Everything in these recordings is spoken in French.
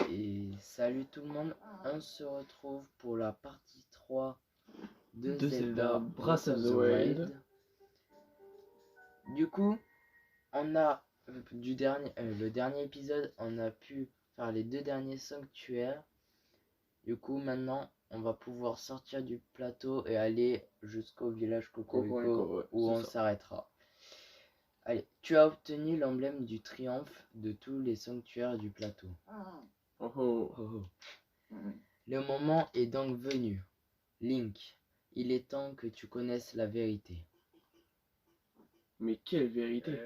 Et salut tout le monde, on se retrouve pour la partie 3 de Zelda Breath of the Wild. Du coup, on a le dernier épisode, on a pu faire les 2 derniers sanctuaires. Du coup, maintenant, on va pouvoir sortir du plateau et aller jusqu'au village Cocorico où on s'arrêtera. Allez, tu as obtenu l'emblème du triomphe de tous les sanctuaires du plateau. Le moment est donc venu. Link, il est temps que tu connaisses la vérité. Mais quelle vérité?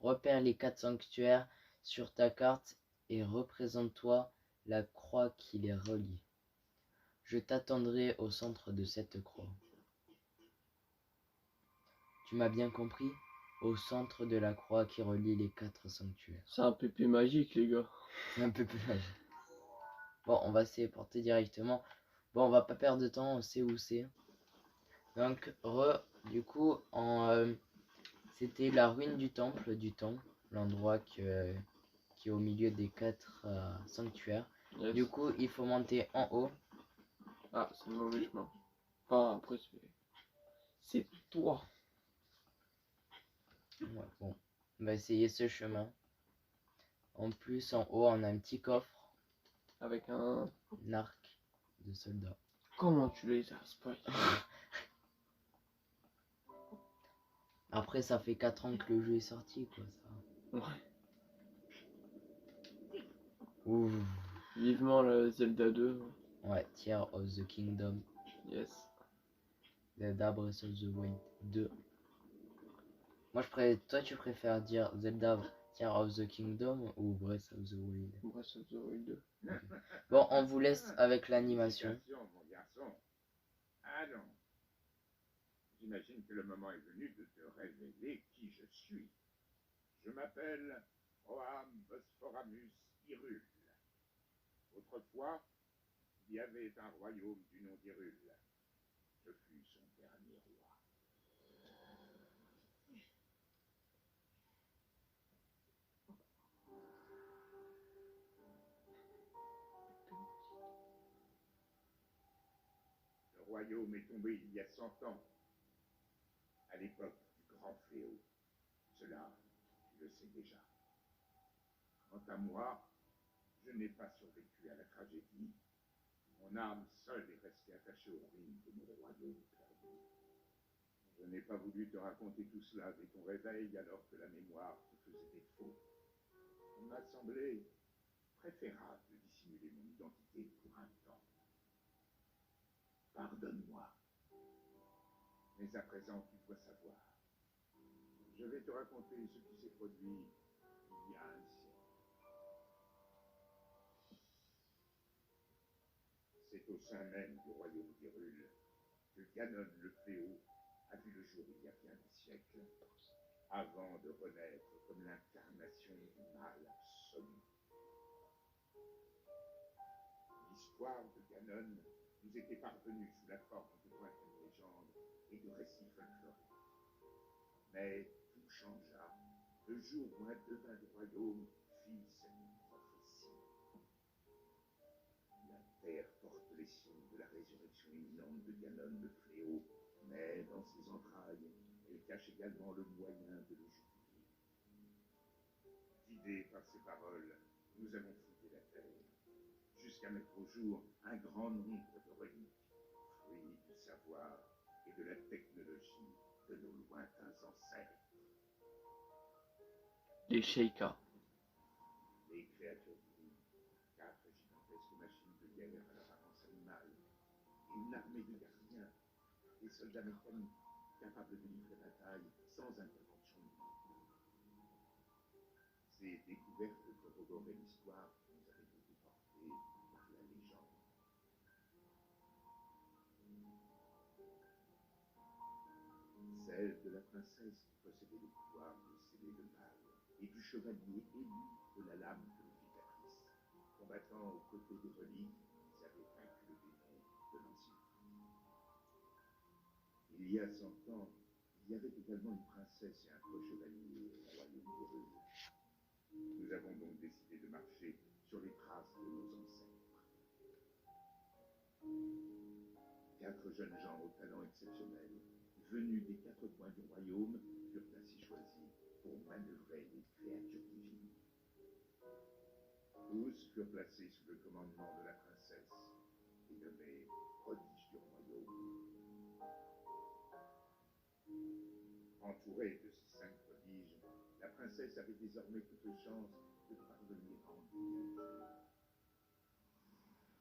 Repère les 4 sanctuaires sur ta carte et représente-toi la croix qui les relie. Je t'attendrai au centre de cette croix. Tu m'as bien compris? Au centre de la croix qui relie les 4 sanctuaires. C'est un pépé magique, les gars. C'est un peu plus magique. Bon, on va essayer de porter directement. Bon, on va pas perdre de temps, on sait où c'est. Donc, du coup, c'était la ruine du temple du temps, l'endroit qui est au milieu des 4 sanctuaires. Yes. Du coup, il faut monter en haut. Ah, c'est le mauvais chemin. Enfin, après, c'est toi. Ouais, bon, on va essayer ce chemin. En plus, en haut, on a un petit coffre. Avec un arc de soldat. Comment tu les as spoil? Après, ça fait 4 ans que le jeu est sorti, quoi, ça. Ouais. Ouh. Vivement le Zelda 2. Ouais, Tears of the Kingdom. Yes. Zelda Breath of the Wild 2. Moi, toi, tu préfères dire Zelda Tears of the Kingdom ou Breath of the Wild? Breath of the Wild 2. Bon, on vous laisse avec l'animation. Ah non. J'imagine que le moment est venu de te révéler qui je suis. Je m'appelle Roham Bosphoramus Hyrule. Autrefois, il y avait un royaume du nom d'Hyrule. Je fus son dernier roi. Le royaume est tombé il y a 100 ans, à l'époque du grand fléau. Cela, tu le sais déjà. Quant à moi, je n'ai pas survécu à la tragédie. Mon âme seule est restée attachée aux ruines de mon royaume perdu. Je n'ai pas voulu te raconter tout cela dès ton réveil, alors que la mémoire te faisait défaut. Il m'a semblé préférable de dissimuler mon identité pour un temps. Pardonne-moi. Mais à présent, tu dois savoir. Je vais te raconter ce qui s'est produit il y a un siècle. C'est au sein même du royaume d'Hyrule que Ganon le Fléau a vu le jour il y a bien des siècles, avant de renaître comme l'incarnation du mal absolu. L'histoire de Ganon nous était parvenue sous la forme de lointaines légendes et de récits folkloriques. Mais tout changea le jour où un devin du royaume fit cette prophétie. La terre porte les signes de la résurrection imminente de Ganon le Fléau, mais dans ses entrailles, elle cache également le moyen de le jubiler. Guidés par ces paroles, nous avons fouillé la terre, jusqu'à mettre au jour un grand nombre de reliques, fruits du savoir et de la technologie de nos lointains ancêtres. Les Sheikah. Les créatures divines, 4 gigantesques machines de guerre à l'apparence animale, et une armée de gardiens, des soldats mécaniques capables de livrer bataille sans intervention humaine. Ces découvertes corroboraient l'histoire qui nous avait été portée par la légende. Celle de la princesse qui possédait le pouvoir de sceller le mal, et du chevalier élu de la lame purificatrice, combattant aux côtés des reliques qui avaient vaincu le démon de l'ancienneté. Il y a 100 ans, il y avait également une princesse et un pro-chevalier au royaume d'Hyrule. Nous avons donc décidé de marcher sur les traces 4 jeunes gens au talent exceptionnel, venus des 4 coins du royaume, furent ainsi choisis pour manœuvrer les créatures divines. Tous furent placés sous le commandement de la princesse et nommés prodiges du royaume. Entourée de ces 5 prodiges, la princesse avait désormais toutes chances de parvenir à en devenir une.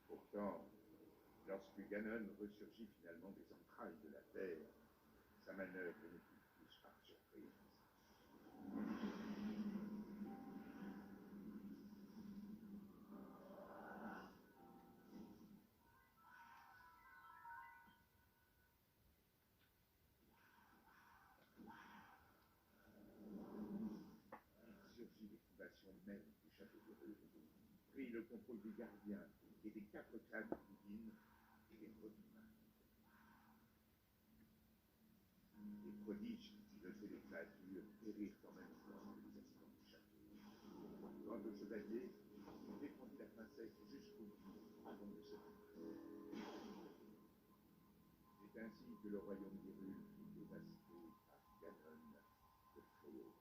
Pourtant, lorsque Ganon ressurgit finalement des entrailles de la terre, sa manœuvre ne fut plus par surprise. Il surgit des fondations mêmes du château de Rue, prit le contrôle des gardiens et des 4 créatures divines et les redonna. Les prodiges qui pilotaient les créatures périrent en même temps que les habitants du château. Quant au chevalier, il défendit la princesse jusqu'au bout avant de se rendre. C'est ainsi que le royaume d'Hyrule fut dévasté par Ganon, le fléau.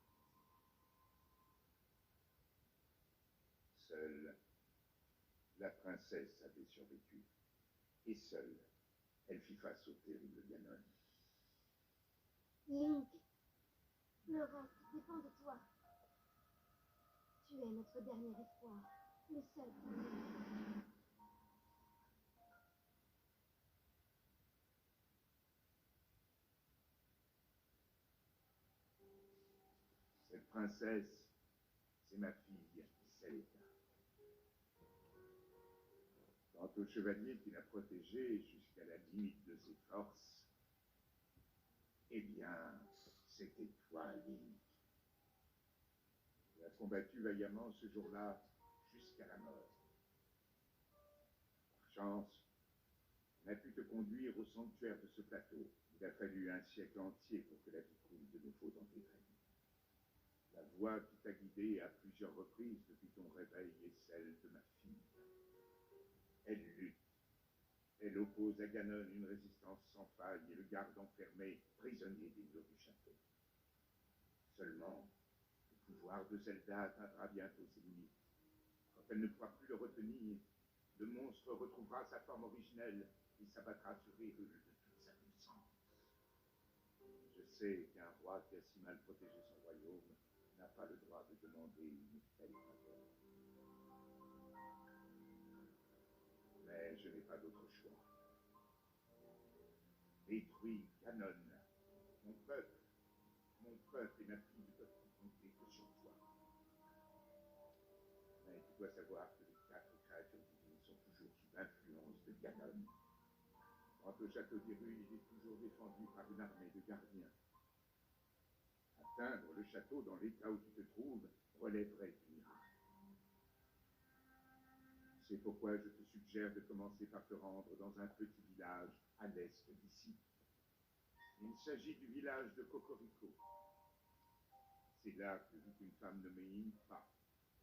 Seule, la princesse avait survécu. Et seule, elle fit face au terrible Ganon. Link, le reste dépend de toi. Tu es notre dernier espoir, le seul pour nous. Cette princesse, c'est ma fille, Zelda. Quant au chevalier qui l'a protégée jusqu'à la limite de ses forces, eh bien, c'était toi, Link. Tu as combattu vaillamment ce jour-là jusqu'à la mort. Par chance, on a pu te conduire au sanctuaire de ce plateau. Il a fallu un siècle entier pour que la vie coule de nouveau dans tes veines. La voix qui t'a guidé à plusieurs reprises depuis ton réveil est celle de ma fille. Elle lutte. Elle oppose à Ganon une résistance sans faille et le garde enfermé, prisonnier des murs du château. Seulement, le pouvoir de Zelda atteindra bientôt ses limites. Quand elle ne pourra plus le retenir, le monstre retrouvera sa forme originelle et s'abattra sur Hyrule de toute sa puissance. Je sais qu'un roi qui a si mal protégé son royaume n'a pas le droit de demander une telle faveur. Mais je n'ai pas d'autre choix. Détruis Ganon, mon peuple et ma fille ne peuvent plus compter que sur toi. Mais tu dois savoir que les 4 créatures divines sont toujours sous l'influence de Ganon. Quant au château d'Hyrule, il est toujours défendu par une armée de gardiens. Atteindre le château dans l'état où tu te trouves relèverait du miracle. C'est pourquoi je te suggère de commencer par te rendre dans un petit village à l'est d'ici. Il s'agit du village de Cocorico. C'est là que vit une femme nommée Impa.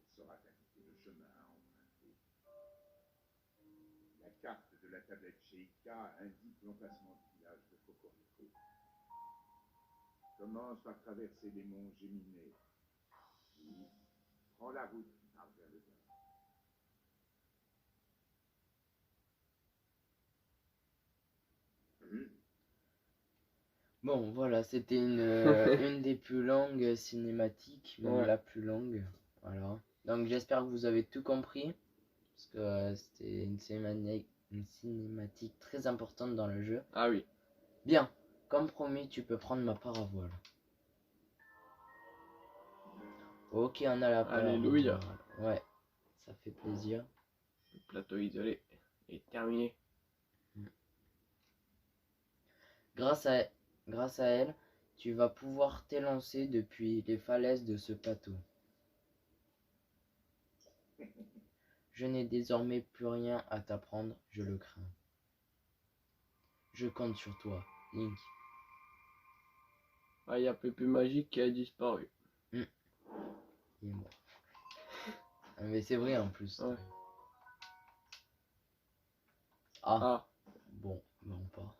Elle saura t'indiquer le chemin à emprunter. La carte de la tablette Sheikah indique l'emplacement du village de Cocorico. Commence par traverser les monts Géminés. Puis, prends la route qui part vers le nord. Bon, voilà, c'était une des plus longues cinématiques, même Ouais. la plus longue. Voilà. Donc j'espère que vous avez tout compris, parce que c'était une cinématique très importante dans le jeu. Ah oui. Bien, comme promis, tu peux prendre ma parabole. Ok, on a la parabole. Alléluia. Ouais, ça fait plaisir. Le plateau isolé est terminé. Grâce à elle, tu vas pouvoir t'élancer depuis les falaises de ce plateau. Je n'ai désormais plus rien à t'apprendre, je le crains. Je compte sur toi, Link. Ah, il y a Pépé Magique qui a disparu. Il est mort. Ah, mais c'est vrai en plus. Ouais. Ah, Ah, bon. bon pas.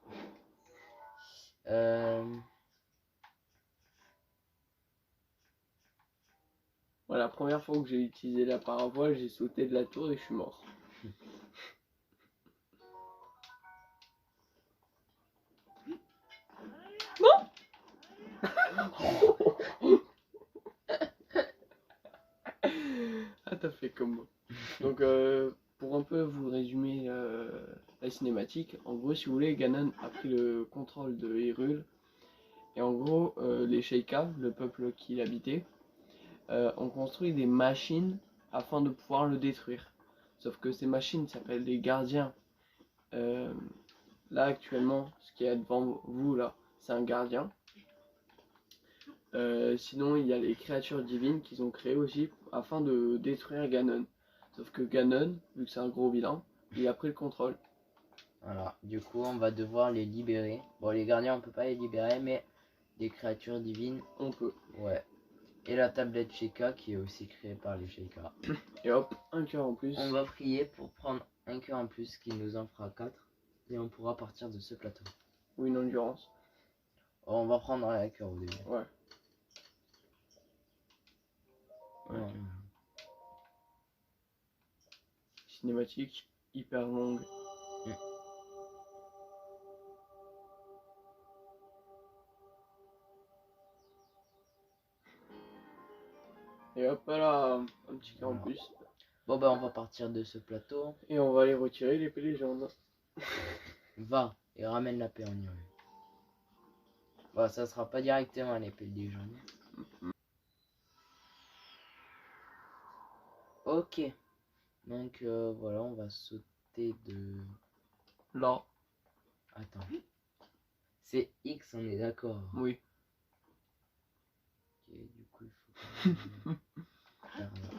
Euh, Voilà, la première fois que j'ai utilisé la paravoile, j'ai sauté de la tour et je suis mort. Ah, t'as fait comme moi. Donc, pour un peu vous résumer la cinématique, en gros, si vous voulez, Ganon a pris le contrôle de Hyrule. Et en gros, les Sheikah, le peuple qui l'habitait, ont construit des machines afin de pouvoir le détruire. Sauf que ces machines s'appellent des gardiens. Euh, Là, actuellement, ce qui est devant vous, là, c'est un gardien. Sinon, il y a les créatures divines qu'ils ont créées aussi afin de détruire Ganon. Sauf que Ganon, vu que c'est un gros vilain, il a pris le contrôle. voilà, du coup on va devoir les libérer. Bon, les gardiens on peut pas les libérer, mais les créatures divines, On peut. ouais. Et la tablette Sheikah qui est aussi créée par les Sheikah. Et hop, un cœur en plus. On va prier pour prendre un cœur en plus qui nous en fera 4 et on pourra partir de ce plateau. Ou une endurance. On va prendre un cœur au début. Ouais. Ouais. Cinématique hyper longue. Et hop là, un petit cœur en Voilà. plus. Bon bah on va partir de ce plateau. Et on va aller retirer l'épée légende. Va et ramène la paix en Hyrule. Bon, ça sera pas directement l'épée de légende. Ok. Donc voilà, on va sauter de... Là. Attends. C'est X, on est d'accord. Oui. Ok, du coup il faut faire là.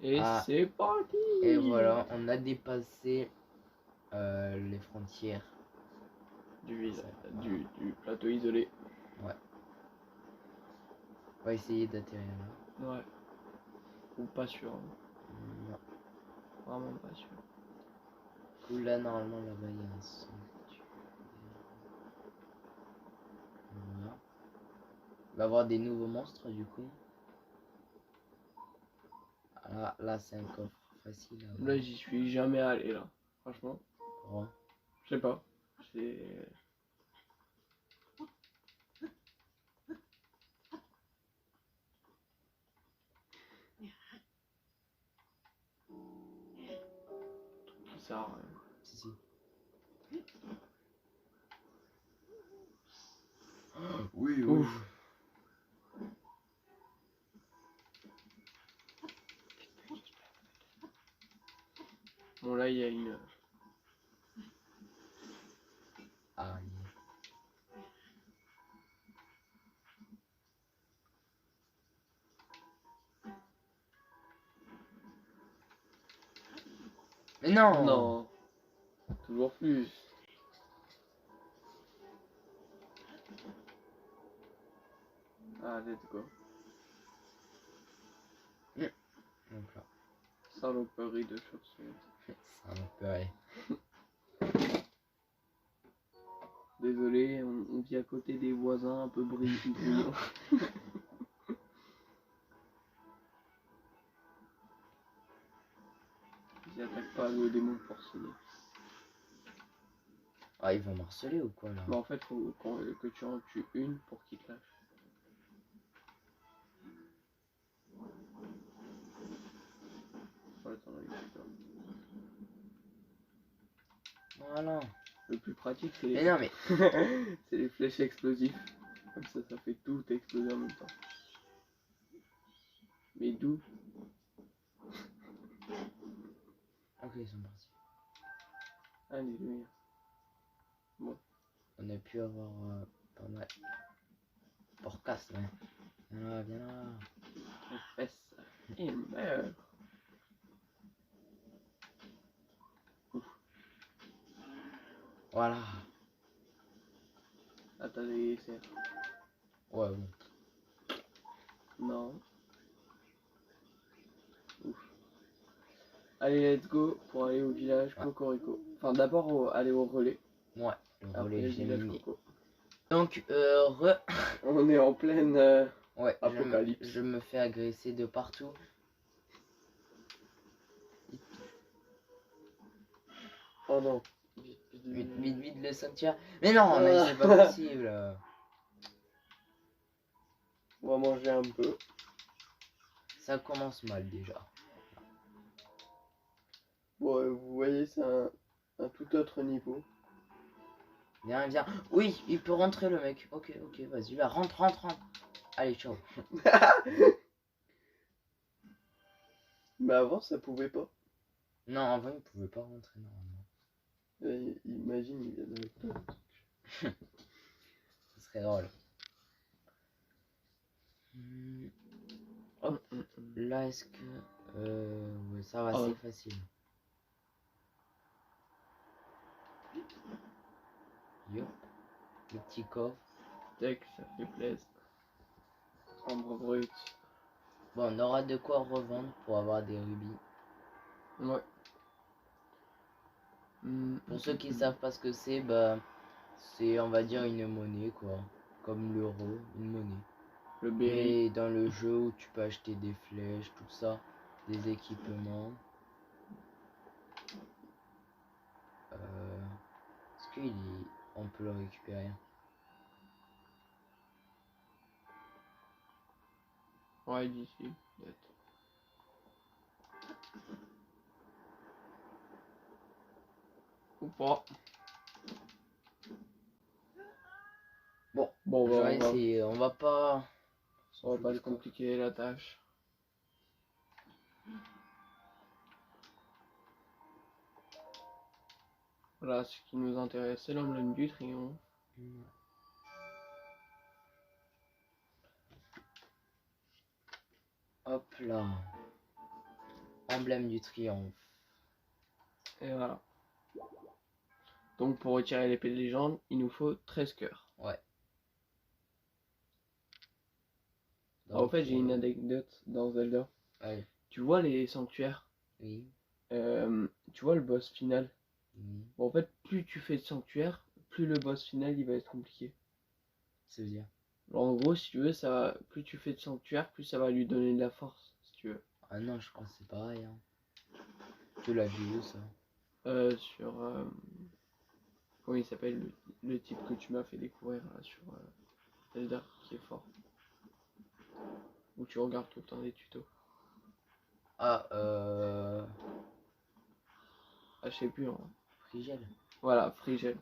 Et Ah. c'est parti. Et voilà, on a dépassé les frontières. Du plateau isolé. On va essayer d'atterrir là. Ouais. Ou pas sûr. Hein. Non. Vraiment pas sûr. Du coup là normalement là-bas il y a un sanctuaire. Voilà. On va avoir des nouveaux monstres du coup. Ah, là c'est un coffre facile à avoir. Là, j'y suis jamais allé là. Franchement. Oh. Je sais pas. C'est. Qui sert à rien. Si, si. Oui, Ouf. Bon, là, il y a une. Ah, mais non. Non. Toujours plus. Ah, let's go. Donc là, Saloperie de chauve-souris. ça me paraît. Désolé, on vit à côté des voisins un peu bruyants. Ils attaquent pas le démon porcelain. Ah, ils vont m'harceler ou quoi là? Bah en fait, faut que tu en tues une pour qu'il te lâche. Ouais, t'en as eu plusieurs. Voilà. Le plus pratique, c'est Mais les... non, mais c'est les flèches explosives. Comme ça fait tout exploser en même temps. Mais d'où? ok, ils sont partis. Alléluia. Bon. On a pu avoir pas mal. Porcasse, ouais. Viens là, viens là. Les fesses. Et meurt. Voilà. Ah, t'as des serres. Ouais, bon. Non. Ouf. Allez, let's go pour aller au village Ouais. Cocorico. Enfin, d'abord aller au relais. Ouais, le Après relais, le j'ai village mis. Coco. Donc, On est en pleine ouais, apocalypse. je me fais agresser de partout. Oh non. Vite, le sanctuaire. Mais non, mais c'est pas possible. On va manger un peu. Ça commence mal déjà. Bon, vous voyez, c'est un tout autre niveau. Viens. Oui, il peut rentrer le mec. Ok, vas-y, là, rentre. Allez, ciao. Mais avant, ça pouvait pas. Non, avant, il pouvait pas rentrer normalement. Imagine, il vient avec toi. Ce serait drôle. Hop, là, est-ce que... ouais, ça va, Ah. c'est facile. Yo, le petit coffre. Tech, ça fait plaisir. Ambre brut. Bon, on aura de quoi revendre pour avoir des rubis. Ouais. Pour ceux qui savent pas ce que c'est, bah, c'est, on va dire, une monnaie, quoi. Comme l'euro, une monnaie. Le berry. Et dans le jeu où tu peux acheter des flèches, tout ça, des équipements. Est-ce qu'il est... on peut le récupérer? Ouais, d'ici, peut-être. Ou pas. Bon, Bon, je vais essayer. On va pas se compliquer la tâche. Voilà, ce qui nous intéresse, c'est l'emblème du triomphe. Hop là. Emblème du triomphe. Et voilà. Donc pour retirer l'épée de légende, il nous faut 13 cœurs. Ouais. Alors, en fait, j'ai une anecdote dans Zelda. Ouais. Tu vois les sanctuaires? Oui. Tu vois le boss final? Oui. Bon, en fait, plus tu fais de sanctuaires, plus le boss final il va être compliqué. Ça veut dire? Alors, en gros, si tu veux, plus tu fais de sanctuaires, plus ça va lui donner de la force, si tu veux. Ah non, je crois que c'est pareil. Hein. Tu l'as vu où ça? Sur... comment il s'appelle le type que tu m'as fait découvrir là, sur Zelda, qui est fort. Où tu regardes tout le temps des tutos. Ah, Ah, je sais plus. Hein. Frigel. Voilà, Frigel.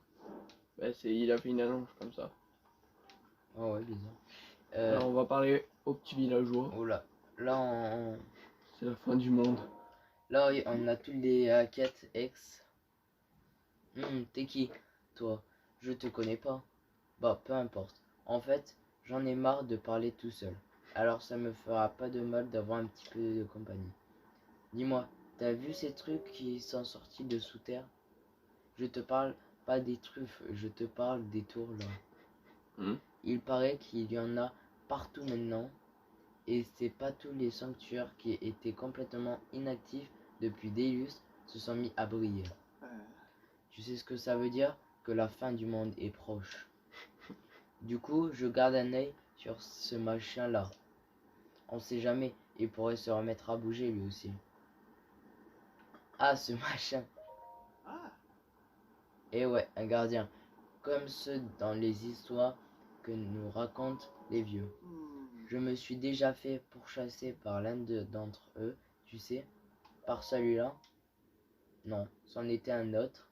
Bah, il a fait une annonce comme ça. Oh ouais, bizarre. Alors, on va parler aux petits villageois. Oh là. Là, C'est la fin du monde. là, on a tous les quêtes ex. T'es qui, toi? Je te connais pas. Bah, peu importe. En fait, j'en ai marre de parler tout seul. Alors ça me fera pas de mal d'avoir un petit peu de compagnie. Dis-moi, t'as vu ces trucs qui sont sortis de sous terre? Je te parle pas des truffes, je te parle des tours là. Il paraît qu'il y en a partout maintenant. Et c'est pas tous les sanctuaires qui étaient complètement inactifs depuis des lustres se sont mis à briller. Tu sais ce que ça veut dire? Que la fin du monde est proche. Du coup, je garde un œil sur ce machin là. On sait jamais, il pourrait se remettre à bouger lui aussi. Ah, ce machin. Et ouais, un gardien. Comme ceux dans les histoires que nous racontent les vieux. Je me suis déjà fait pourchasser par l'un d'entre eux, tu sais. Par celui-là. Non, c'en était un autre.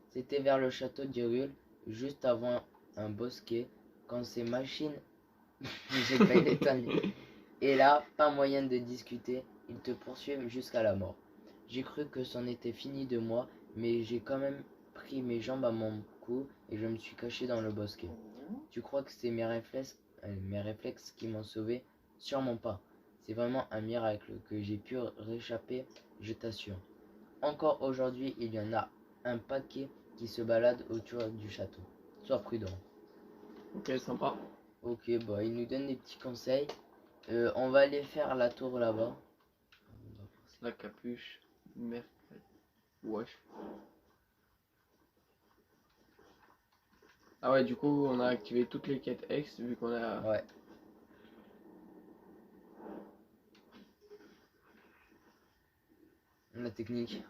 C'était vers le château d'Hyrule, juste avant un bosquet, quand ces machines... J'ai pas eu l'étonner. Et là, pas moyen de discuter, ils te poursuivent jusqu'à la mort. J'ai cru que c'en était fini de moi, mais j'ai quand même pris mes jambes à mon cou et je me suis caché dans le bosquet. Tu crois que c'est mes réflexes qui m'ont sauvé? Sûrement pas. C'est vraiment un miracle que j'ai pu réchapper, je t'assure. Encore aujourd'hui, il y en a un paquet qui se balade autour du château. Sois prudent. Ok, sympa. Ok, bah il nous donne des petits conseils. On va aller faire la tour là-bas. La capuche. Merde. Wesh. Ah ouais, du coup, on a activé toutes les quêtes ex vu qu'on a. Ouais. La technique.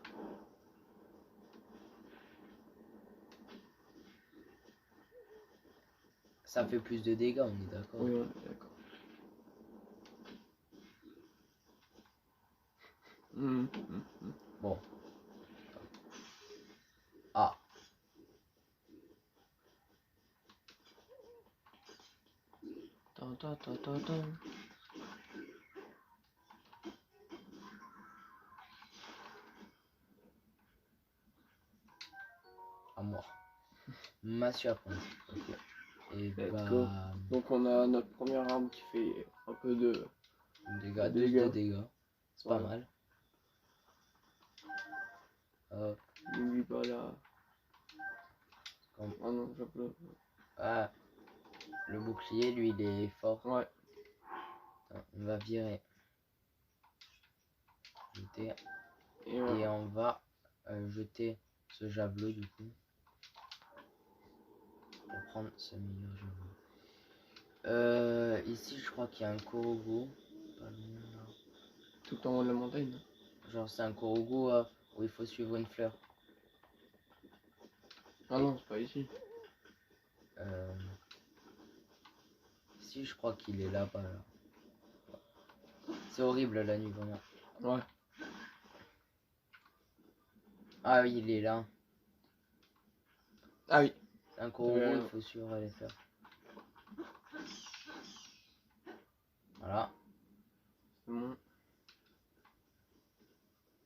Ça fait plus de dégâts, on est d'accord. Oui, on est d'accord. Bon. Ah. Tan, tan, tan, tan, tan. À moi. Massue à pointe. Ok. Et Let's bah. go. Donc on a notre première arme qui fait un peu de Dégâts, 12 dégâts. de dégâts. C'est pas Voilà. mal. Hop. N'oublie pas là. Comme- Ah non, j'applaudis. Ah. Le bouclier, lui, il est fort. Ouais. Attends, on va virer. Jeter. Et Et voilà. on va jeter ce javelot du coup. Pour prendre ce meilleur javelot. Ici, je crois qu'il y a un Korogu. Pas loin, là. Tout en haut de la montagne. Genre, c'est un Korogu où il faut suivre une fleur. Ah non, c'est pas ici. Ici, je crois qu'il est là-bas. Là. C'est horrible la nuit, vraiment. Ouais. Ah oui, il est là. Ah oui. C'est un Korogu, Ouais. il faut suivre les fleurs. Voilà. C'est bon.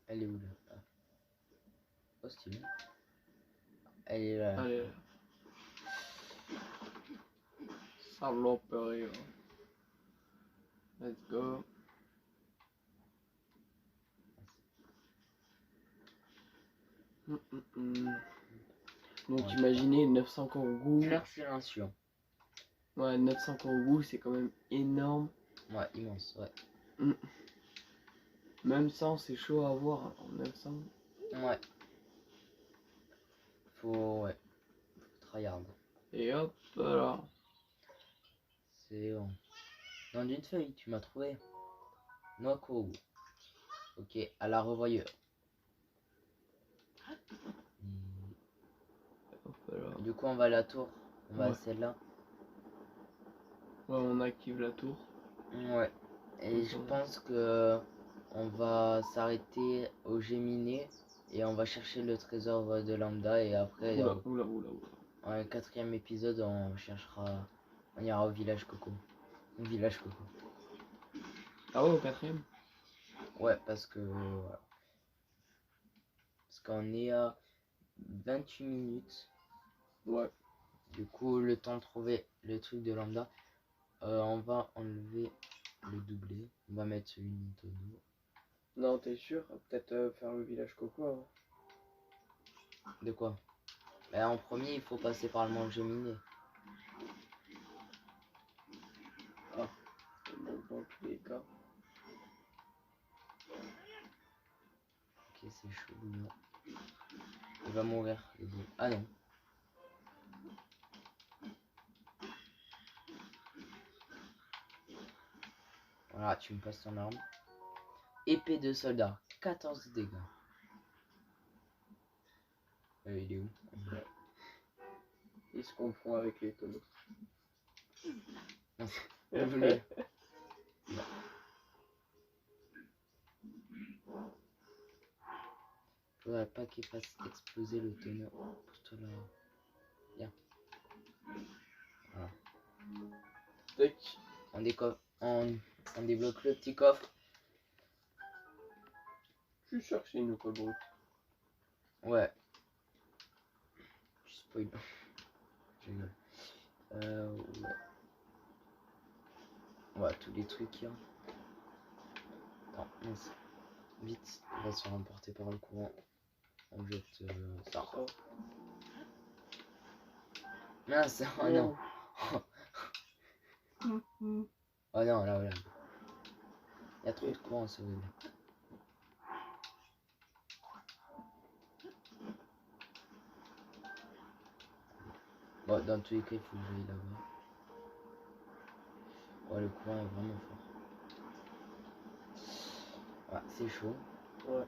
Elle est où là? Ah. Oh, stylé. Elle est là. Allez. Saloperie. Let's go. Donc Ouais. imaginez 900 Korogu. Fleur silencieux. Ouais, 900 Korogu, c'est quand même énorme. Ouais, immense, ouais. Même 100, c'est chaud à voir. Alors 900. Ouais. Ouais. Faut tryhard. Et hop là. C'est bon. Dans une feuille, tu m'as trouvé. Noix Korogu. Ok, à la revoyeur. Hop là. Du coup, on va à la tour. On va à Ouais. celle-là. Ouais, on active la tour. Ouais. Et je pense que on va s'arrêter au Géminé et on va chercher le trésor de Lambda et après, Oula. en 4e épisode, on cherchera. On ira au village Coco. Au village Coco. Ah ouais, au 4ème. Ouais, parce que. Voilà. Parce qu'on est à 28 minutes. Ouais. Du coup, le temps de trouver le truc de Lambda. On va enlever le doublé. On va mettre une tonneau. Non, t'es sûr? Peut-être faire le village Coco avant. De quoi? En premier, il faut passer par le mont Géminé. Ah, bon, dans tous les cas. Ok, c'est chaud, bouillon. Il va mourir, les deux. Ah non. Voilà, tu me passes ton arme. Épée de soldat, 14 dégâts. Il est où? Il se confond avec les tonneaux. Bien voulu. Faudrait pas qu'il fasse exploser le tonneau. Pousse-toi là. Bien. Voilà. Tac. On débloque le petit coffre. Je suis sûr que c'est une colle brute. Ouais. Je spoil. Je rigole. Ouais. Ouais, tous les trucs qu'il y a. Attends, mince. Vite, on va se faire emporter par le courant. On jette ça. Mince, oh non. Oh non, là, voilà. Il y a trop de courant, c'est horrible. Bon, dans tous les cas, il faut que j'aille là-bas. Ouais, le courant est vraiment fort. Ouais, c'est chaud. Ouais.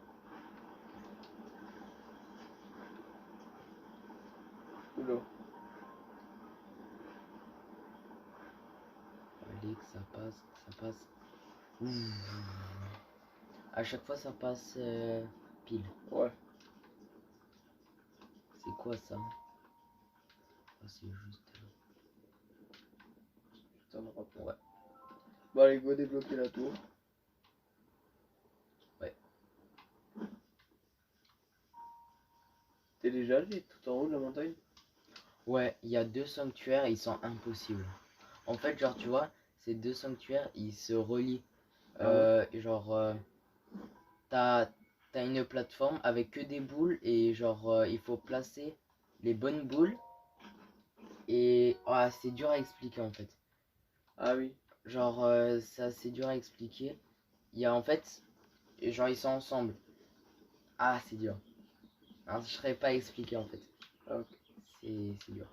Oula. Allez, que ça passe, que ça passe. Ouh. À chaque fois, ça passe pile. Ouais. C'est quoi ça? Ah, c'est juste. Putain de rapport. Ouais. Bon, allez, go débloquer la tour. Ouais. T'es déjà allé tout en haut de la montagne? Ouais, il y a 2 sanctuaires, ils sont impossibles. En fait, genre, tu vois, ces 2 sanctuaires, ils se relient. Genre, t'as une plateforme avec que des boules et genre, il faut placer les bonnes boules. Et c'est dur à expliquer en fait. Ah oui. Genre, ça c'est dur à expliquer. Il y a en fait, genre, ils sont ensemble. Ah, c'est dur. Alors, je serais pas expliqué en fait. Ah, ok. C'est dur.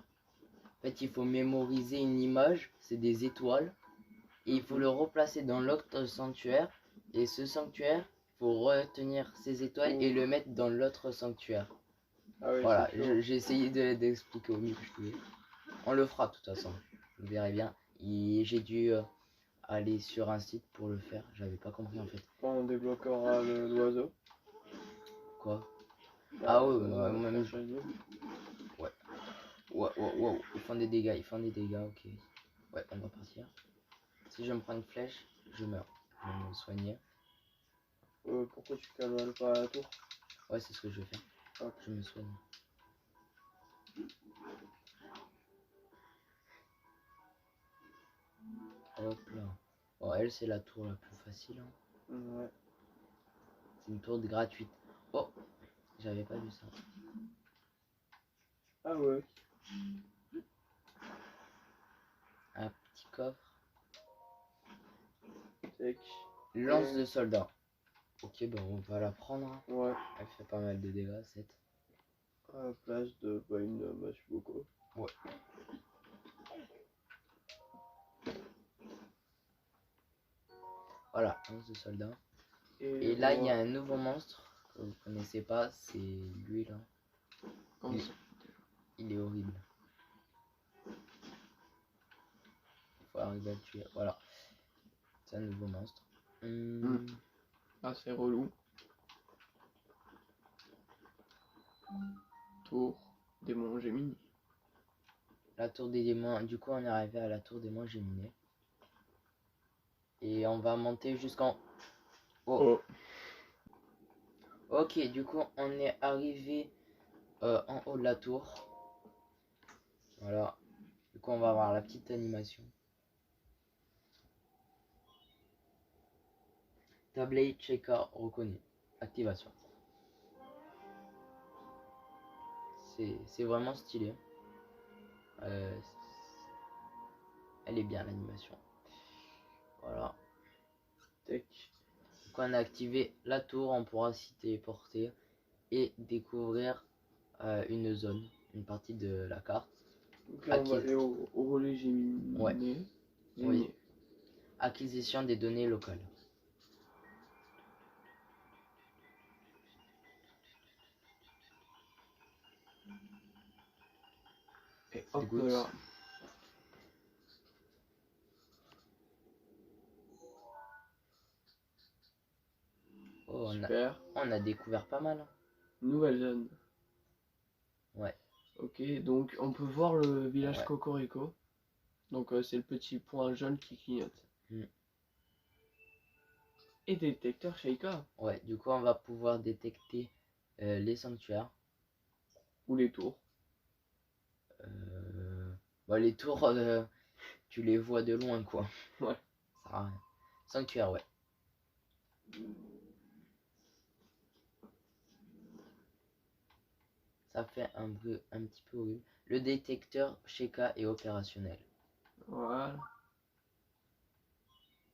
En fait, il faut mémoriser une image, c'est des étoiles. Et il faut le replacer dans l'autre sanctuaire. Et ce sanctuaire, il faut retenir ces étoiles et le mettre dans l'autre sanctuaire. Ah oui, Voilà, c'est chaud. j'ai essayé d'expliquer au mieux que je pouvais. On le fera de toute façon. Vous verrez bien. J'ai dû aller sur un site pour le faire. J'avais pas compris en fait. Quand on débloquera l'oiseau. Quoi? Bah, Ouais, même. Ouais. Ils font des dégâts, ok. Ouais, on va partir. Si je me prends une flèche, je meurs. Je vais me soigner. Pourquoi tu calmes pas la tour? Ouais, c'est ce que je vais faire. Ok. Je me soigne. Hop là. Bon, elle, c'est la tour la plus facile. Hein. Ouais. C'est une tour gratuite. Oh, j'avais pas vu ça. Ah ouais. Un petit coffre. Sec. Lance de soldat. Ok, bon, on va la prendre. Hein. Ouais. Elle fait pas mal de dégâts, 7. À la place de une Machubuko. Ouais. Voilà, lance de soldat. Et là, il y a un nouveau monstre que vous connaissez pas, c'est lui là. Il est horrible. Il faut arriver à le tuer. Voilà. C'est un nouveau monstre. Ah, c'est relou. Tour démon Gemini. La tour des démons. Du coup, on est arrivé à la tour des démons Géminées. Et on va monter jusqu'en haut. Ok, du coup, on est arrivé en haut de la tour. Voilà. Du coup, on va avoir la petite animation. Tablette checker reconnu. Activation. C'est vraiment stylé. Elle est bien l'animation. Voilà. Tech. Donc on a activé la tour, on pourra s'y téléporter et découvrir une zone, une partie de la carte. Donc là, on va aller au relais Gemini. Ouais. Oui. Acquisition des données locales. Et hop là. Oh, Super. On a découvert pas mal. Hein. Nouvelle zone. Ouais. Ok, donc on peut voir le village Cocorico. Donc c'est le petit point jaune qui clignote. Et détecteur Sheikah. Ouais, du coup on va pouvoir détecter les sanctuaires. Ou les tours. Bah, les tours, tu les vois de loin quoi. Ouais. Ça sert à rien. Sanctuaire, ouais. Ça fait un bruit un petit peu horrible. Le détecteur Sheikah est opérationnel. Voilà.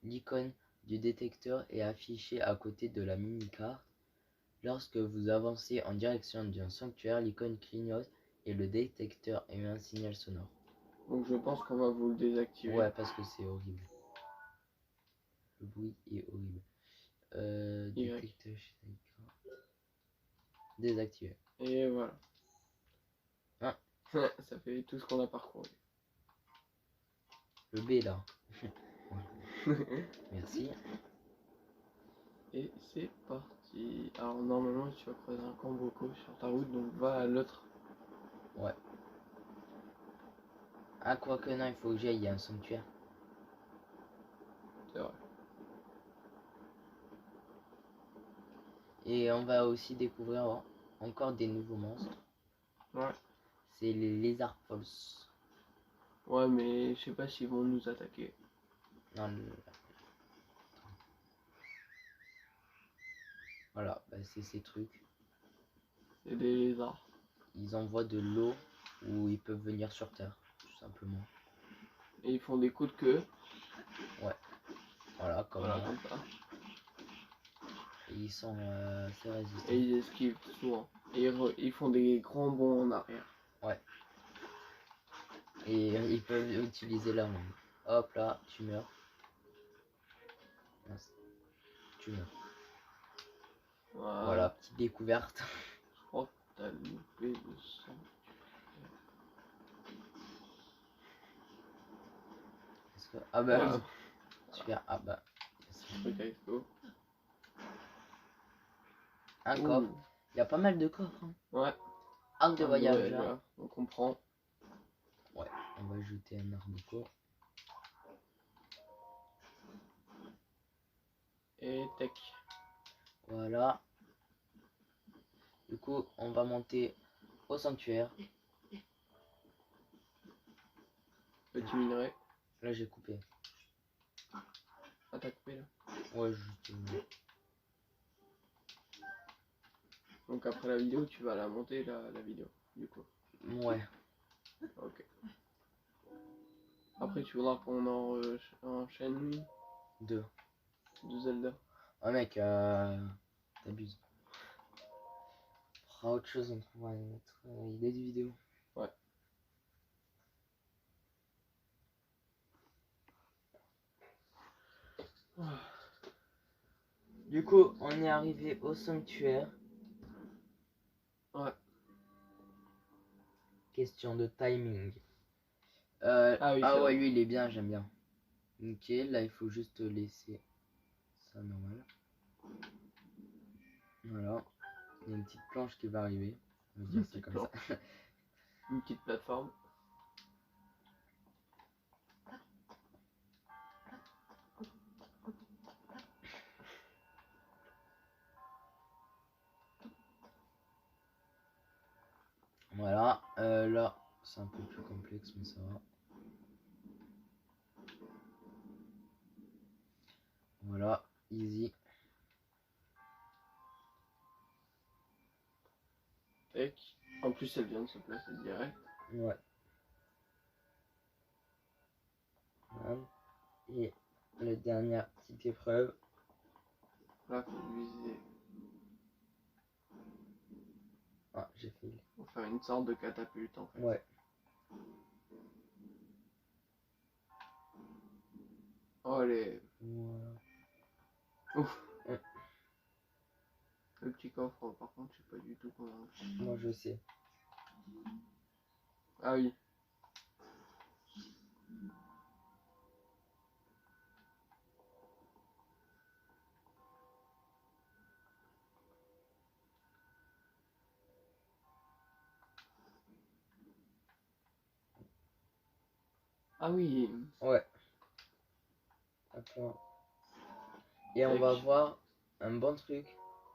L'icône du détecteur est affichée à côté de la mini-carte. Lorsque vous avancez en direction d'un sanctuaire, l'icône clignote et le détecteur émet un signal sonore. Donc je pense qu'on va vous le désactiver. Ouais, parce que c'est horrible. Le bruit est horrible. Y. Détecteur chez Aika. Désactivé. Et voilà. Ah. Ça fait tout ce qu'on a parcouru. Le B là. Merci. Et c'est parti. Alors normalement tu vas croiser un Kamboko sur ta route, donc va à l'autre. Ouais. Ah, quoi que non, il faut que j'aille, il y a un sanctuaire. C'est vrai. Et on va aussi découvrir encore des nouveaux monstres. Ouais. C'est les lézards falses. Ouais, mais je sais pas s'ils vont nous attaquer. Non, voilà, bah, c'est ces trucs. C'est des lézards. Ils envoient de l'eau où ils peuvent venir sur Terre, tout simplement. Et ils font des coups de queue. Voilà, comme Voilà, moi. comme ça. Et ils sont assez résistants. Et ils esquivent souvent. Et ils font des grands bonds en arrière. Et ils peuvent utiliser la langue. Hop là, tu meurs. Mince. Tu meurs. Voilà, petite découverte. Je crois que t'as loupé le sang. Ah bah Voilà. oui. Super. Ah bah. Truc avec l'eau. Un Ouh. coffre. Il y a pas mal de coffres. Hein. Ouais. Arc de voyageur. On comprend. Ouais, on va ajouter un arbuco. Et tech. Voilà. Du coup, on va monter au sanctuaire. Petit minerai. Là, j'ai coupé. Ah, t'as coupé là. Ouais, juste. Donc après la vidéo, tu vas la monter la vidéo. Du coup. Ouais. Ok. Après, tu voudras qu'on enchaîne une Deux. de Zelda. Oh mec, t'abuses. On fera autre chose, on trouvera une autre idée de vidéo. Ouais. Du coup, on est arrivé au sanctuaire. Ouais. Question de timing. Ah oui, c'est ouais, vrai. lui il est bien, j'aime bien. Ok, là il faut juste laisser ça normal. Voilà. Il y a une petite planche qui va arriver. On va dire Une ça petite comme ça. Une petite plateforme. Voilà. Là, c'est un peu plus complexe, mais ça va. Voilà, easy. Tech. En plus, elle vient de se placer direct. Ouais. Voilà. Et la dernière petite épreuve. Là, faut viser. Ah, j'ai fait. On va faire une sorte de catapulte en fait. Ouais. Oh, allez. Voilà. Ouf. Ouais. Le petit coffre, par contre, je sais pas du tout comment. Moi je sais. Ah oui. Ah oui. Ouais. Attends. Et on va voir un bon truc.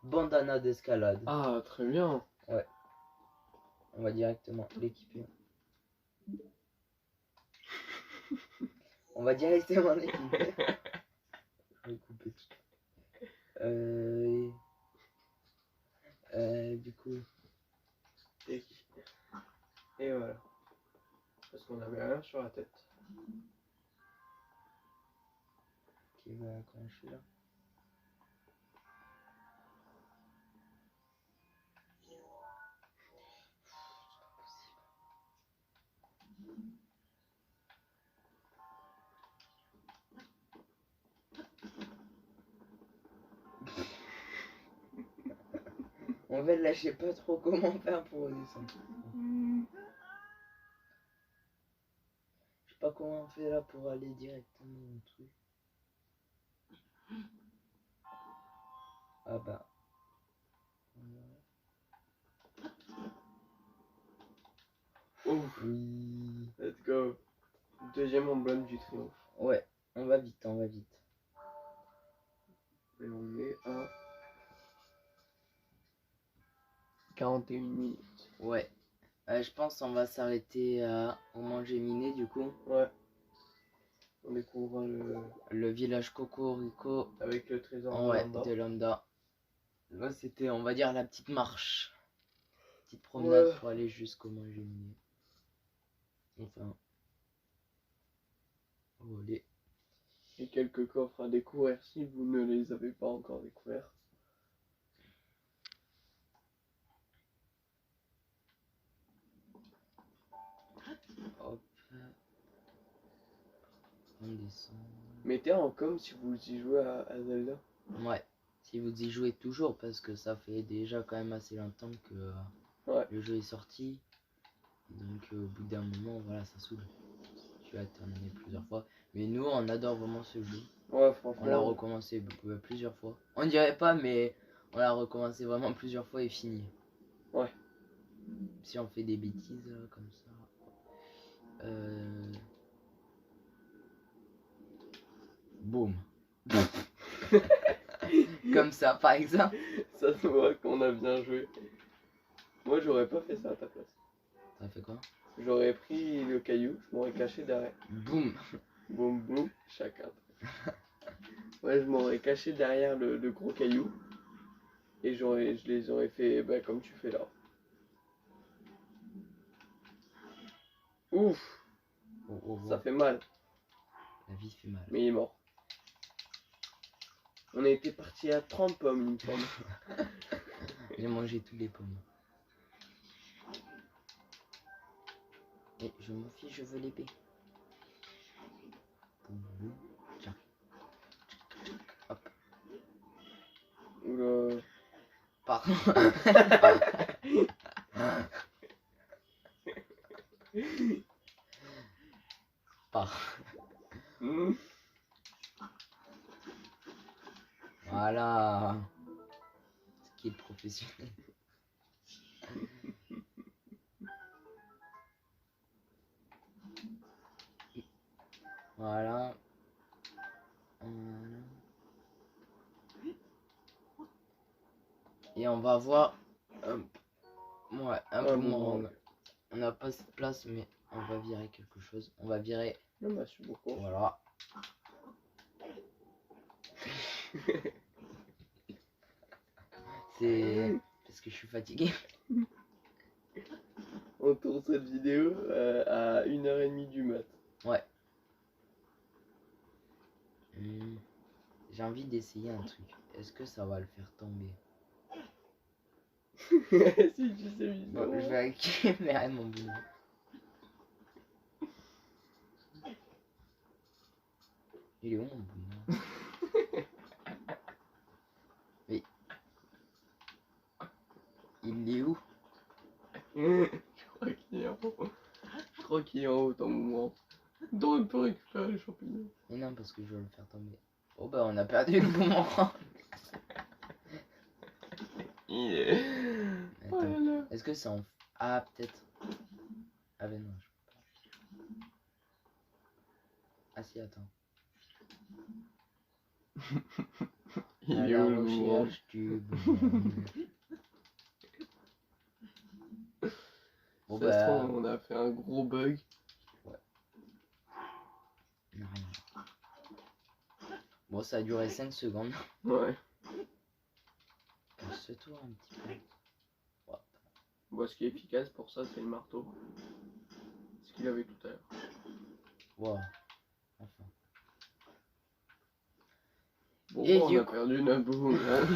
Bandana d'escalade. Ah, très bien. On va directement l'équiper. On va directement l'équiper. Je vais couper tout. Du coup. Et voilà. Parce qu'on avait rien sur la tête. Qui va quand je suis là. En fait, là, je sais pas trop comment faire pour redescendre. Je sais pas comment on fait là pour aller directement au truc. Ah bah. Ouf, Oui. let's go. Deuxième emblème du triomphe. Ouais, on va vite, on va vite. Et on est à 41 minutes. Ouais. Je pense qu'on va s'arrêter au manger miné du coup. Ouais. On découvre Le village Cocorico. avec le trésor Ouais, de Lambda. de Lambda. Là, c'était, on va dire, la petite marche. Petite promenade Ouais. pour aller jusqu'au manger miné. Enfin. Voler. Et quelques coffres à découvrir si vous ne les avez pas encore découverts. Hop. On descend. Mettez en com si vous y jouez à Zelda. Ouais. Si vous y jouez toujours, parce que ça fait déjà quand même assez longtemps que Ouais. le jeu est sorti. Donc au bout d'un moment, voilà, ça saoule. Tu as terminé plusieurs fois. Mais nous, on adore vraiment ce jeu. Ouais, franchement. On l'a recommencé plusieurs fois. On dirait pas, mais on l'a recommencé vraiment plusieurs fois et fini. Ouais. Si on fait des bêtises comme ça. Boum. Comme ça, par exemple. Ça se voit qu'on a bien joué. Moi, j'aurais pas fait ça à ta place. Ça fait quoi? J'aurais pris le caillou, je m'aurais caché derrière. Boum. Boum boum, chacun. Ouais, je m'aurais caché derrière le gros caillou. Et je les aurais fait bah, comme tu fais là. Ouf, Oh, oh, oh. ça fait mal, La vie fait mal. mais il est mort. On a été parti à 30 pommes, il me semble. J'ai mangé tous les pommes. Et je m'en fiche, je veux l'épée. Boum, boum. Tiens. Hop. Oula. Pardon. Pardon. Hmm. Voilà. Ce qui est professionnel. Voilà. Et on va voir ouais, un boomerang. On n'a pas cette place, mais on va virer quelque chose. On va virer. Non, merci beaucoup. Voilà. C'est parce que je suis fatigué. On tourne cette vidéo à 1h30 du mat. Ouais. J'ai envie d'essayer un truc. Est-ce que ça va le faire tomber? Si tu sais vivre. Bon, je vais récupérer mon boomerang. Il est où mon boomerang? Oui. Il est où? Je crois qu'il est en haut. Je crois qu'il est en haut, ton moment. Donc on peut récupérer les champignons. Mais non, parce que je vais le faire tomber. Oh bah on a perdu le boomerang. Attends. Voilà. Est-ce que c'est en... Ah peut-être. Ah ben non, je peux pas. Ah si, attends. Il À est la où le boomerang? recherche du boomerang. Bon Ça se bah... trouve, on a fait un gros bug. Non, rien. Bon, ça a duré 5 secondes. Ouais. Passe-toi un petit peu. Hop. Bon, ce qui est efficace pour ça, c'est le marteau. Ce qu'il avait tout à l'heure. Wow. Enfin. Bon, Et on du a coup- perdu notre boomerang.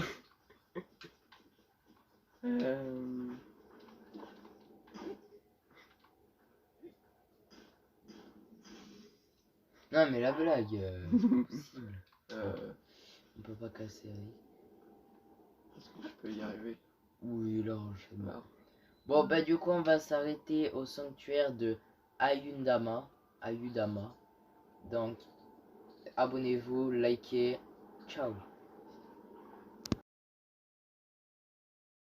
Non mais la blague, c'est pas possible. euh, On peut pas casser avec. Est-ce que tu peux y arriver? Oui, largement. Alors, Bon, bah du coup, on va s'arrêter au sanctuaire de Ayudama. Donc, abonnez-vous, likez. Ciao.